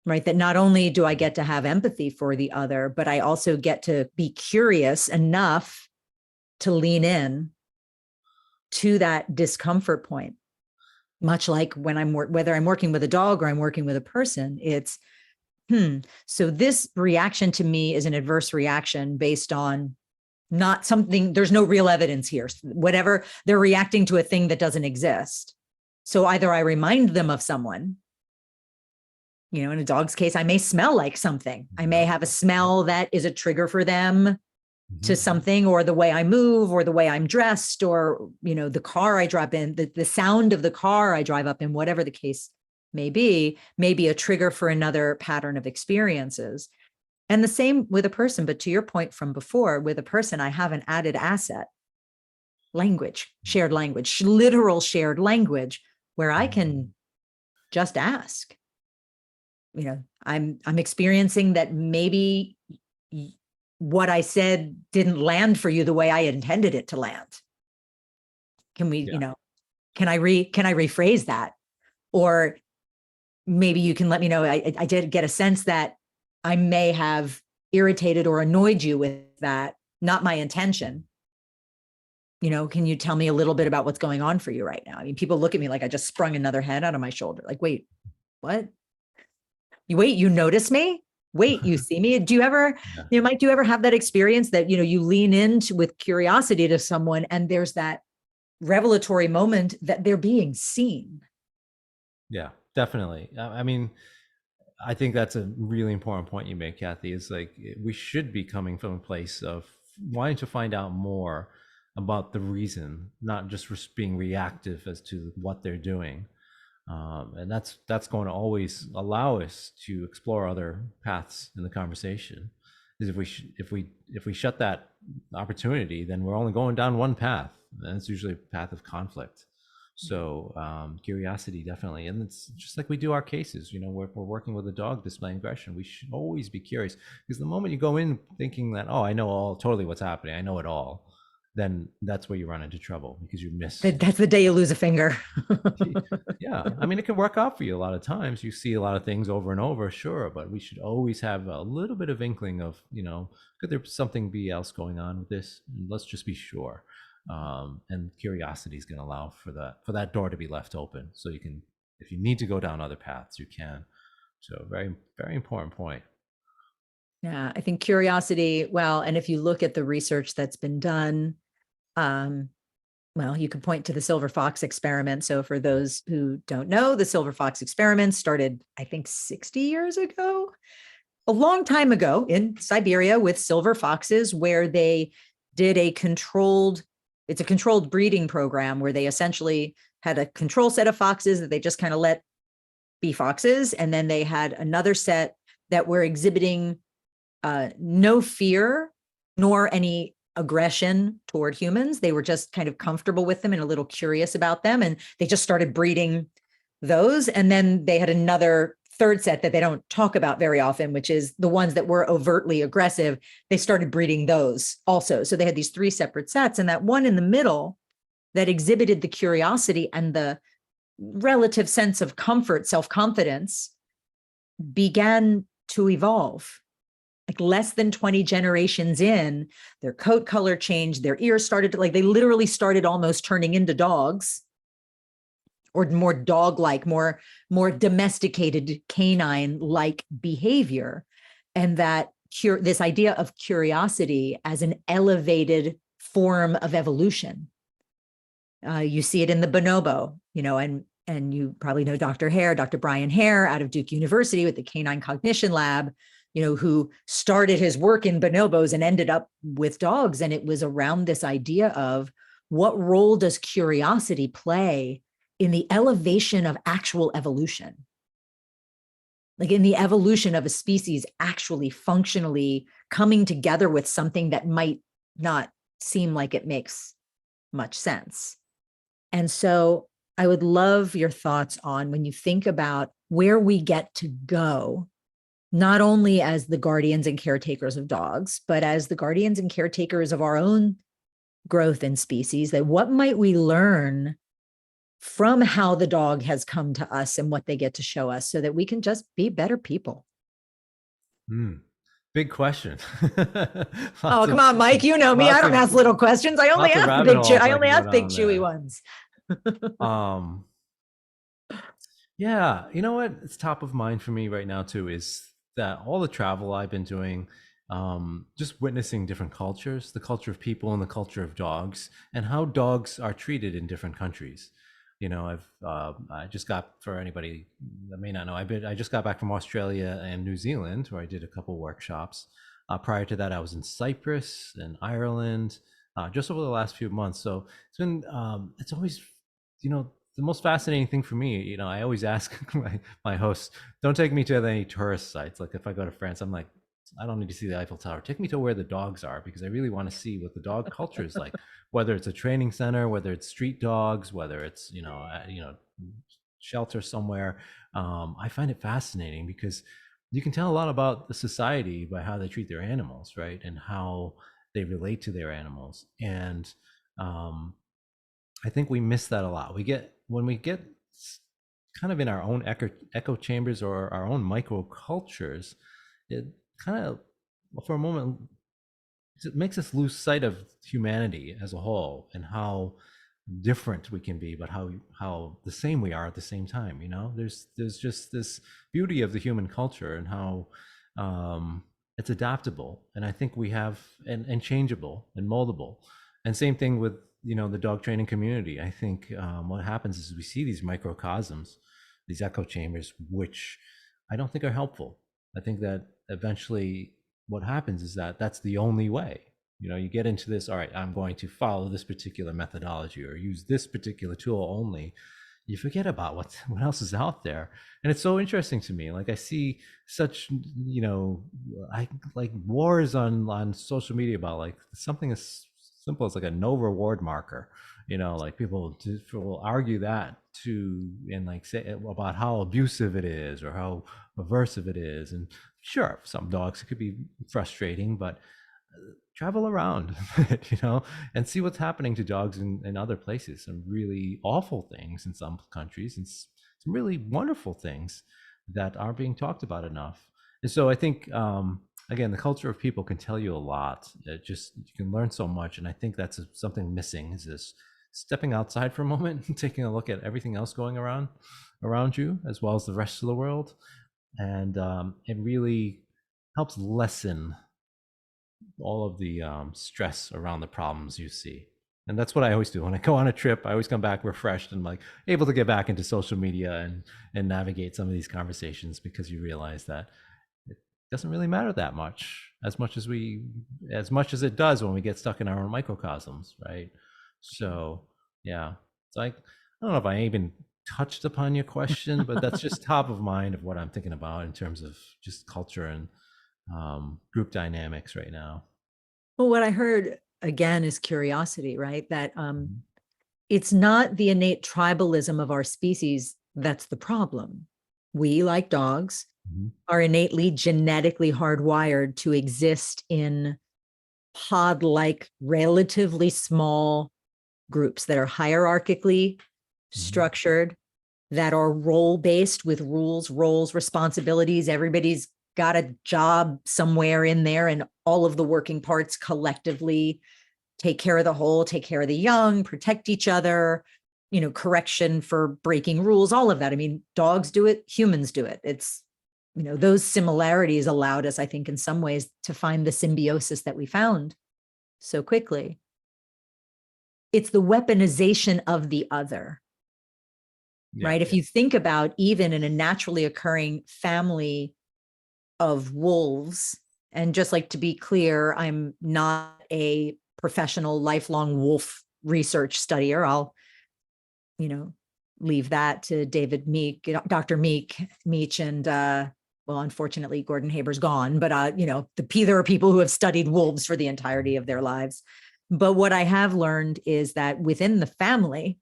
Speaker 1: Right? That not only do I get to have empathy for the other, but I also get to be curious enough to lean in to that discomfort point. Much like when whether I'm working with a dog or I'm working with a person, it's, so this reaction to me is an adverse reaction based on not something, there's no real evidence here. Whatever, they're reacting to a thing that doesn't exist. So either I remind them of someone, in a dog's case, I may smell like something. I may have a smell that is a trigger for them to something, or the way I move, or the way I'm dressed, or, the car I drive in, the sound of the car I drive up in, whatever the case may be a trigger for another pattern of experiences. And the same with a person. But to your point from before, with a person, I have an added asset, shared language, literal shared language, where I can just ask. I'm experiencing that maybe what I said didn't land for you the way I intended it to land. Can we,
Speaker 2: Yeah.
Speaker 1: can I rephrase that? Or maybe you can let me know. I did get a sense that I may have irritated or annoyed you with that. Not my intention. Can you tell me a little bit about what's going on for you right now? I mean, people look at me like I just sprung another head out of my shoulder. Like, wait, what? You notice me? Wait, you see me? Do you ever,
Speaker 2: Yeah.
Speaker 1: Mike, do you ever have that experience that, you lean into with curiosity to someone and there's that revelatory moment that they're being seen?
Speaker 2: Yeah, definitely. I mean, I think that's a really important point you make, Cathy. Is like we should be coming from a place of wanting to find out more about the reason, not just being reactive as to what they're doing. And that's going to always allow us to explore other paths in the conversation. Is if we shut that opportunity, then we're only going down one path, and it's usually a path of conflict. So curiosity definitely, and it's just like we do our cases. We're working with a dog displaying aggression. We should always be curious, because the moment you go in thinking that, oh, I know all totally what's happening, I know it all, then that's where you run into trouble, because you miss.
Speaker 1: That's the day you lose a finger.
Speaker 2: Yeah, I mean, it can work out for you a lot of times. You see a lot of things over and over, sure, but we should always have a little bit of inkling of, could there something be else going on with this? Let's just be sure. And curiosity is going to allow for that door to be left open, so you can, if you need to go down other paths, you can. So very, very important point.
Speaker 1: Yeah, I think curiosity, well, and if you look at the research that's been done, um, well, you could point to the silver fox experiment. So for those who don't know, the silver fox experiment started, I think, 60 years ago, a long time ago in Siberia with silver foxes, where they did it's a controlled breeding program where they essentially had a control set of foxes that they just kind of let be foxes. And then they had another set that were exhibiting no fear nor any aggression toward humans. They were just kind of comfortable with them and a little curious about them. And they just started breeding those. And then they had another third set that they don't talk about very often, which is the ones that were overtly aggressive. They started breeding those also. So they had these three separate sets. And that one in the middle that exhibited the curiosity and the relative sense of comfort, self-confidence, began to evolve. Like less than 20 generations in, their coat color changed, their ears started to, like, they literally started almost turning into dogs, or more dog-like, more domesticated canine-like behavior. And that this idea of curiosity as an elevated form of evolution. You see it in the bonobo, and you probably know Dr. Brian Hare out of Duke University with the Canine Cognition Lab, who started his work in bonobos and ended up with dogs. And it was around this idea of what role does curiosity play in the elevation of actual evolution? Like in the evolution of a species actually functionally coming together with something that might not seem like it makes much sense. And so I would love your thoughts on, when you think about where we get to go, not only as the guardians and caretakers of dogs, but as the guardians and caretakers of our own growth in species, that what might we learn from how the dog has come to us and what they get to show us, so that we can just be better people.
Speaker 2: Big question.
Speaker 1: Oh, come on, Mike. You know me. I don't ask little questions. I only ask
Speaker 2: rabbit holes
Speaker 1: I only
Speaker 2: can go
Speaker 1: ask big
Speaker 2: down
Speaker 1: chewy
Speaker 2: there.
Speaker 1: ones.
Speaker 2: Yeah, you know what? It's top of mind for me right now too, is that all the travel I've been doing, just witnessing different cultures, the culture of people and the culture of dogs, and how dogs are treated in different countries. I just got, for anybody that may not know, I just got back from Australia and New Zealand, where I did a couple workshops. Prior to that, I was in Cyprus and Ireland, just over the last few months. So it's always, the most fascinating thing for me. I always ask my hosts, don't take me to any tourist sites. Like if I go to France, I'm like, I don't need to see the Eiffel Tower. Take me to where the dogs are, because I really want to see what the dog culture is like, whether it's a training center, whether it's street dogs, whether it's, shelter somewhere. I find it fascinating because you can tell a lot about the society by how they treat their animals, right? And how they relate to their animals. And um, I think we miss that a lot. When we get kind of in our own echo chambers or our own microcultures, it kind of, for a moment, it makes us lose sight of humanity as a whole and how different we can be, but how the same we are at the same time. There's just this beauty of the human culture and how it's adaptable, and I think we have and changeable and moldable. And same thing with the dog training community. I think what happens is we see these microcosms, these echo chambers, which I don't think are helpful. I think that eventually what happens is that that's the only way. You get into this, all right, I'm going to follow this particular methodology or use this particular tool only. You forget about what else is out there. And it's so interesting to me. Like, I see such, I like wars on social media about like something as simple as like a no reward marker. Like people will argue that and like say about how abusive it is or how aversive it is. And sure, some dogs it could be frustrating, but travel around, and see what's happening to dogs in other places. Some really awful things in some countries, and some really wonderful things that aren't being talked about enough. And so I think, again, the culture of people can tell you a lot. You can learn so much, and I think that's something missing. Is this stepping outside for a moment and taking a look at everything else going around you, as well as the rest of the world, and it really helps lessen all of the stress around the problems you see. And that's what I always do when I go on a trip. I always come back refreshed and like able to get back into social media and navigate some of these conversations, because you realize that it doesn't really matter that much as much as it does when we get stuck in our own microcosms, right? So yeah, it's like, I don't know if I even touched upon your question, but that's just top of mind of what I'm thinking about in terms of just culture and group dynamics right now.
Speaker 1: Well, what I heard again is curiosity, right? That it's not the innate tribalism of our species that's the problem. We, like dogs, are innately genetically hardwired to exist in pod-like, relatively small groups that are hierarchically structured, that are role-based with rules, roles, responsibilities. Everybody's got a job somewhere in there, and all of the working parts collectively take care of the whole, take care of the young, protect each other, correction for breaking rules, all of that. I mean, dogs do it, humans do it. It's, those similarities allowed us, I think, in some ways to find the symbiosis that we found so quickly. It's the weaponization of the other, right? If you think about even in a naturally occurring family of wolves, and just like to be clear, I'm not a professional lifelong wolf research studier. I'll, leave that to David Meek, Dr. Meach, and well, unfortunately, Gordon Haber's gone, but there are people who have studied wolves for the entirety of their lives. But what I have learned is that within the family,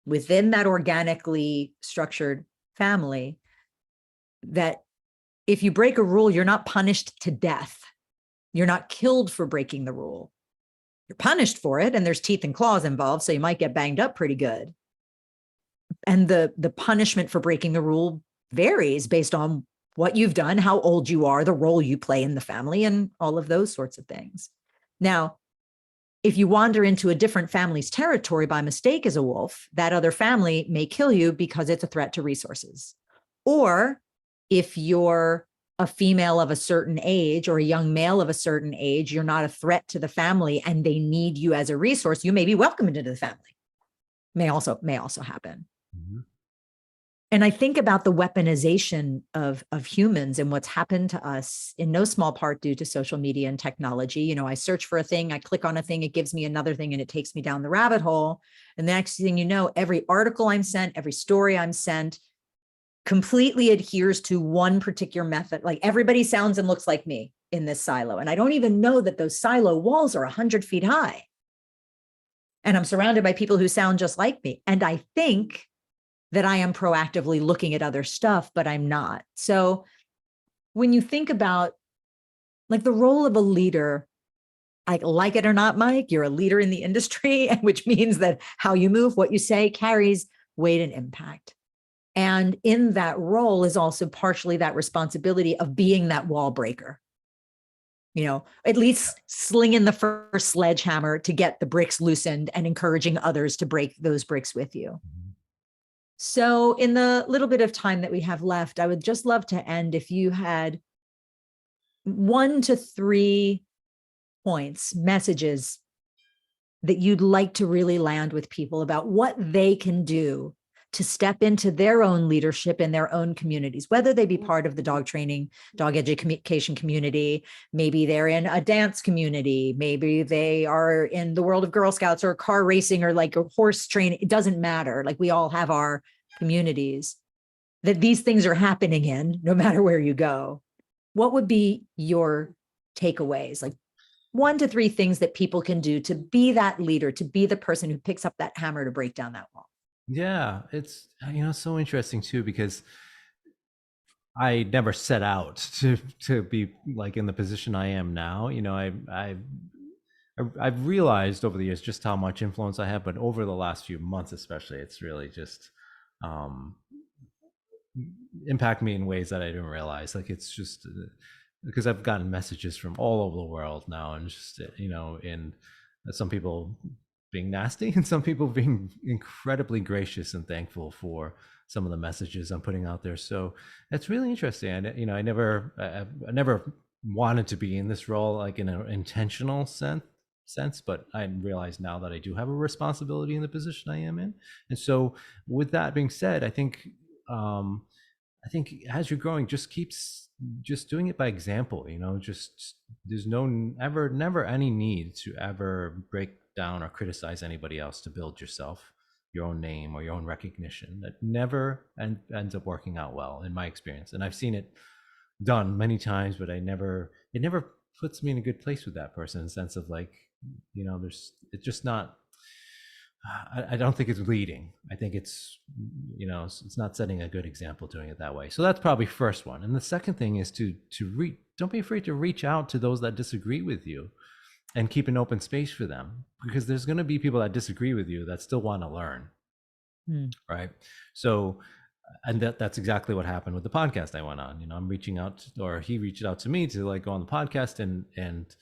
Speaker 1: within that organically structured family, that if you break a rule, you're not punished to death. You're not killed for breaking the rule. You're punished for it, and there's teeth and claws involved, so you might get banged up pretty good. And the punishment for breaking the rule varies based on what you've done, how old you are, the role you play in the family, and all of those sorts of things. Now, if you wander into a different family's territory by mistake as a wolf, that other family may kill you because it's a threat to resources. Or if you're a female of a certain age or a young male of a certain age, you're not a threat to the family and they need you as a resource, you may be welcomed into the family. May also happen. And I think about the weaponization of humans and what's happened to us in no small part due to social media and technology. I search for a thing, I click on a thing, it gives me another thing, and it takes me down the rabbit hole. And the next thing you know, every article I'm sent, every story I'm sent completely adheres to one particular method. Like, everybody sounds and looks like me in this silo. And I don't even know that those silo walls are 100 feet high. And I'm surrounded by people who sound just like me. And I think that I am proactively looking at other stuff, but I'm not. So when you think about like the role of a leader, I like it or not, Mike, you're a leader in the industry, which means that how you move, what you say carries weight and impact. And in that role is also partially that responsibility of being that wall breaker. At least slinging the first sledgehammer to get the bricks loosened and encouraging others to break those bricks with you. So in the little bit of time that we have left, I would just love to end if you had 1 to 3 points, messages that you'd like to really land with people about what they can do to step into their own leadership in their own communities, whether they be part of the dog training, dog education community, maybe they're in a dance community, maybe they are in the world of Girl Scouts or car racing or like a horse training. It doesn't matter. Like we all have our communities that these things are happening in, no matter where you go. What would be your takeaways? Like 1 to 3 things that people can do to be that leader, to be the person who picks up that hammer to break down that wall.
Speaker 2: Yeah, it's so interesting too, because I never set out to be like in the position I am now. I've realized over the years just how much influence I have, but over the last few months especially, it's really just um impact me in ways that I didn't realize. Like it's just because I've gotten messages from all over the world now, and just in some people being nasty and some people being incredibly gracious and thankful for some of the messages I'm putting out there. So it's really interesting. And I never wanted to be in this role like in an intentional sense, but I realize now that I do have a responsibility in the position I am in. And so with that being said, I think as you're growing, just doing it by example. Just there's never any need to ever break down or criticize anybody else to build yourself, your own name or your own recognition. That never ends up working out well in my experience. And I've seen it done many times, but it never puts me in a good place with that person in the sense of like, it's just not, I don't think it's leading. I think it's not setting a good example doing it that way. So that's probably first one. And the second thing is don't be afraid to reach out to those that disagree with you and keep an open space for them, because there's going to be people that disagree with you that still want to learn. Right. So, and that's exactly what happened with the podcast I went on. I'm reaching out, or he reached out to me to like go on the podcast, and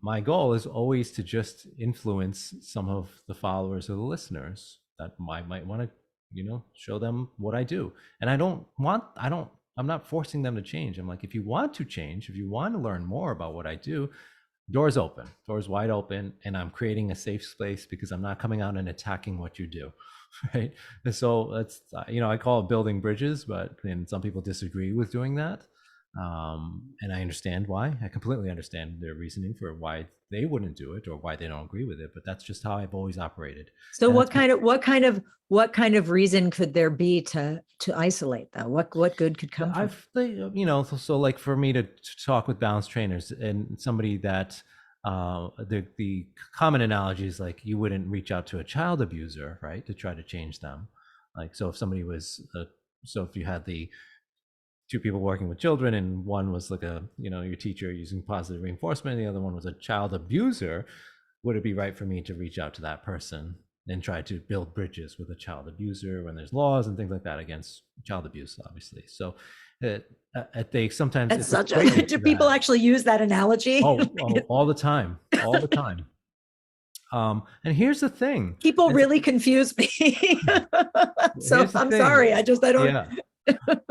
Speaker 2: my goal is always to just influence some of the followers or the listeners that might want to, show them what I do. And I'm not forcing them to change. I'm like, if you want to change, if you want to learn more about what I do, doors wide open, and I'm creating a safe space because I'm not coming out and attacking what you do. Right. And so that's, I call it building bridges, and some people disagree with doing that. And I understand why. I completely understand their reasoning for why they wouldn't do it or why they don't agree with it, but that's just how I've always operated.
Speaker 1: So what kind of reason could there be to isolate though? What good could come from it?
Speaker 2: So like for me to talk with balanced trainers and somebody that the common analogy is like you wouldn't reach out to a child abuser, right, to try to change them. Like, so if somebody was so if you had the two people working with children, and one was like your teacher using positive reinforcement, and the other one was a child abuser, would it be right for me to reach out to that person and try to build bridges with a child abuser when there's laws and things like that against child abuse, obviously? So they sometimes
Speaker 1: that's such a do people actually use that analogy?
Speaker 2: All the time. And here's the thing,
Speaker 1: people really confuse me. So I'm sorry, I don't
Speaker 2: yeah.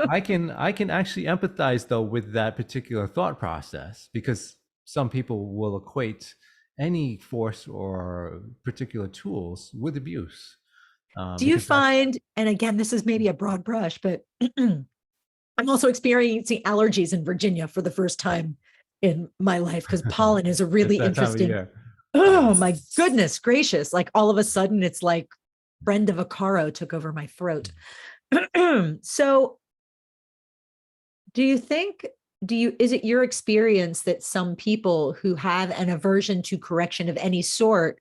Speaker 2: I can actually empathize though with that particular thought process, because some people will equate any force or particular tools with abuse.
Speaker 1: Do you find, and again, this is maybe a broad brush, but I'm also experiencing allergies in Virginia for the first time in my life, because pollen is a really interesting. Oh my goodness gracious. Like all of a sudden it's like Brenda Vaccaro took over my throat. So is it your experience that some people who have an aversion to correction of any sort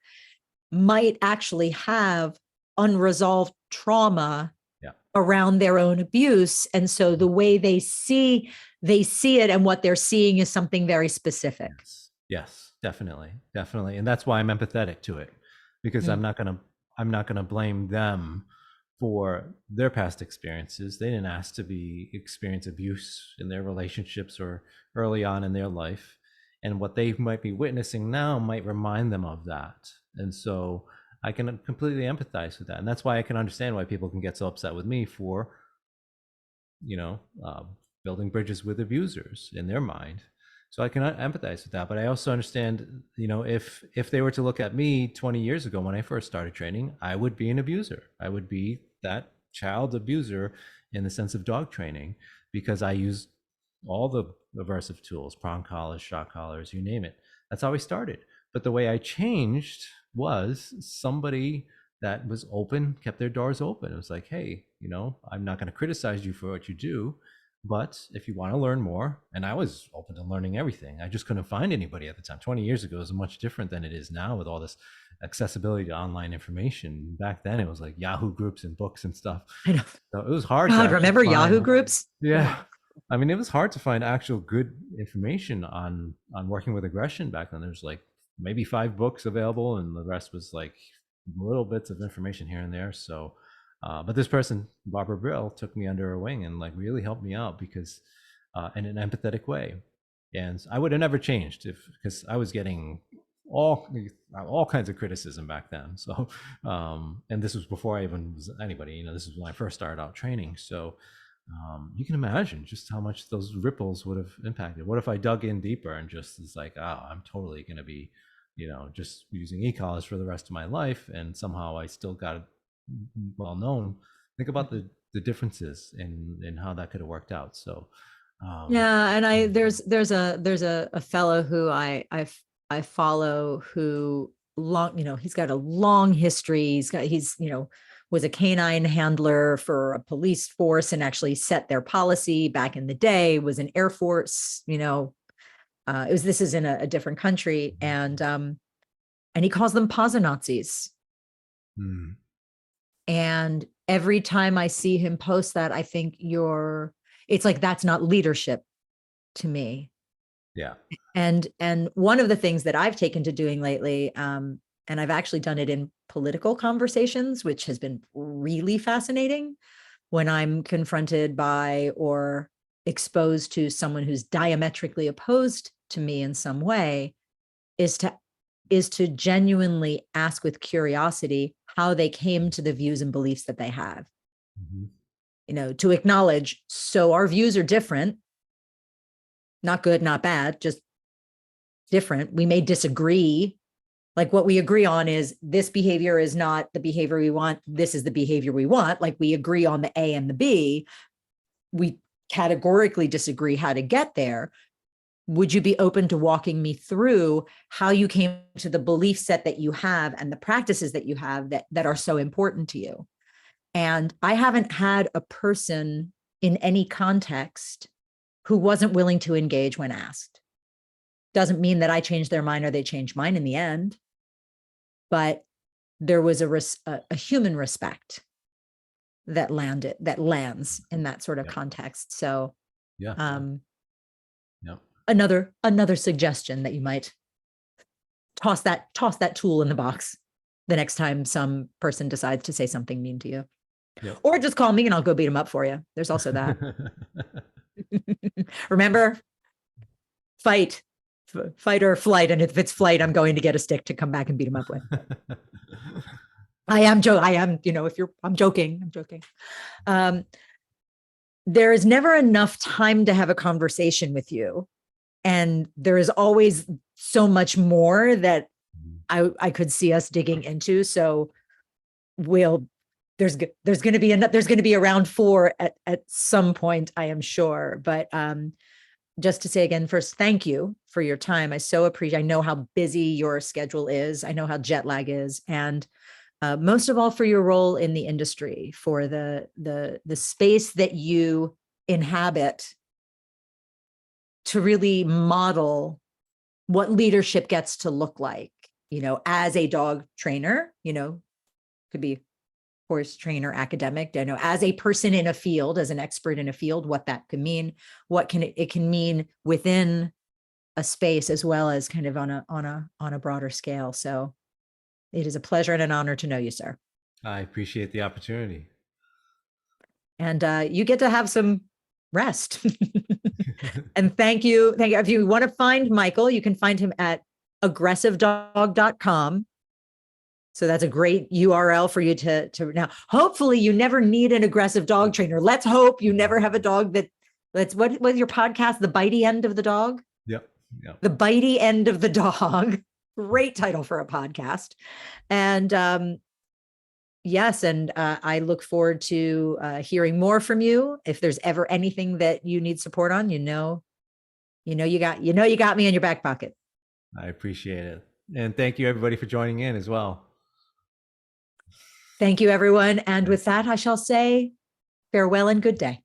Speaker 1: might actually have unresolved trauma
Speaker 2: Yeah.
Speaker 1: around their own abuse. And so the way they see it, and what they're seeing is something very specific.
Speaker 2: Yes. Yes, definitely. Definitely. And that's why I'm empathetic to it, because
Speaker 1: Mm.
Speaker 2: I'm not gonna blame them for their past experiences. They didn't ask to experience abuse in their relationships or early on in their life. And what they might be witnessing now might remind them of that. And so I can completely empathize with that. And that's why I can understand why people can get so upset with me for, you know, building bridges with abusers in their mind. So I can empathize with that. But I also understand, if they were to look at me 20 years ago when I first started training, I would be an abuser. I would be that child abuser in the sense of dog training, because I used all the aversive tools, prong collars, shock collars, you name it. That's how I started. But the way I changed was somebody that was open, kept their doors open. It was like, hey, I'm not going to criticize you for what you do, but if you want to learn more, and I was open to learning everything. I just couldn't find anybody at the time. 20 years ago was much different than it is now with all this accessibility to online information. Back then, it was like Yahoo groups and books and stuff.
Speaker 1: I know.
Speaker 2: So it was hard to
Speaker 1: God,
Speaker 2: actually
Speaker 1: remember Yahoo
Speaker 2: find.
Speaker 1: groups?
Speaker 2: Yeah. I mean, it was hard to find actual good information on working with aggression back then. There's like maybe 5 books available, and the rest was like little bits of information here and there. So, but this person, Barbara Brill, took me under her wing and like really helped me out, because in an empathetic way. And I would have never changed because I was getting all kinds of criticism back then. So, and this was before I even was anybody. This is when I first started out training. So, you can imagine just how much those ripples would have impacted. What if I dug in deeper and just was like, oh, I'm totally going to be, just using e-collars for the rest of my life, and somehow I still got it well known. Think about the differences in how that could have worked out. So,
Speaker 1: Yeah, and there's a fellow who I follow, who he's got a long history. He's was a canine handler for a police force and actually set their policy back in the day, was an Air Force, this is in a different country, and he calls them Nazis.
Speaker 2: hmm,
Speaker 1: And every time I see him post that, I think it's like, that's not leadership to me.
Speaker 2: yeah.
Speaker 1: And one of the things that I've taken to doing lately, and I've actually done it in political conversations, which has been really fascinating, when I'm confronted by or exposed to someone who's diametrically opposed to me in some way, is to genuinely ask with curiosity how they came to the views and beliefs that they have. To acknowledge, so our views are different, not good, not bad, just different. We may disagree. Like, what we agree on is this behavior is not the behavior we want. This is the behavior we want. Like, we agree on the A and the B. We categorically disagree how to get there. Would you be open to walking me through how you came to the belief set that you have and the practices that you have that are so important to you? And I haven't had a person in any context who wasn't willing to engage when asked. Doesn't mean that I changed their mind or they changed mine in the end, but there was a human respect that lands in that sort of context. So,
Speaker 2: Yeah. Yeah.
Speaker 1: another suggestion that you might toss that tool in the box the next time some person decides to say something mean to you.
Speaker 2: Yep.
Speaker 1: Or just call me and I'll go beat them up for you. There's also that. Remember, fight or flight. And if it's flight, I'm going to get a stick to come back and beat them up with. I am, I'm joking. There is never enough time to have a conversation with you. And there is always so much more that I could see us digging into. So there's going to be a round 4 at some point, I am sure. But just to say again, first, thank you for your time. I so appreciate. I know how busy your schedule is. I know how jet lag is, and most of all, for your role in the industry, for the space that you inhabit to really model what leadership gets to look like. As a dog trainer, could be horse trainer academic. I know as a person in a field, as an expert in a field, what that could mean, what can it can mean within a space as well as kind of on a broader scale. So it is a pleasure and an honor to know you, sir.
Speaker 2: I appreciate the opportunity.
Speaker 1: And you get to have some rest. And thank you. Thank you. If you want to find Michael, you can find him at aggressivedog.com. So that's a great URL for you to now. Hopefully you never need an aggressive dog trainer. Let's hope you never have a dog that's what was your podcast? The bitey end of the dog?
Speaker 2: Yep. Yep.
Speaker 1: The bitey end of the dog. Great title for a podcast. And yes, and I look forward to hearing more from you. If there's ever anything that you need support on, you got me in your back pocket.
Speaker 2: I appreciate it. And thank you everybody for joining in as well.
Speaker 1: Thank you, everyone. And with that, I shall say farewell and good day.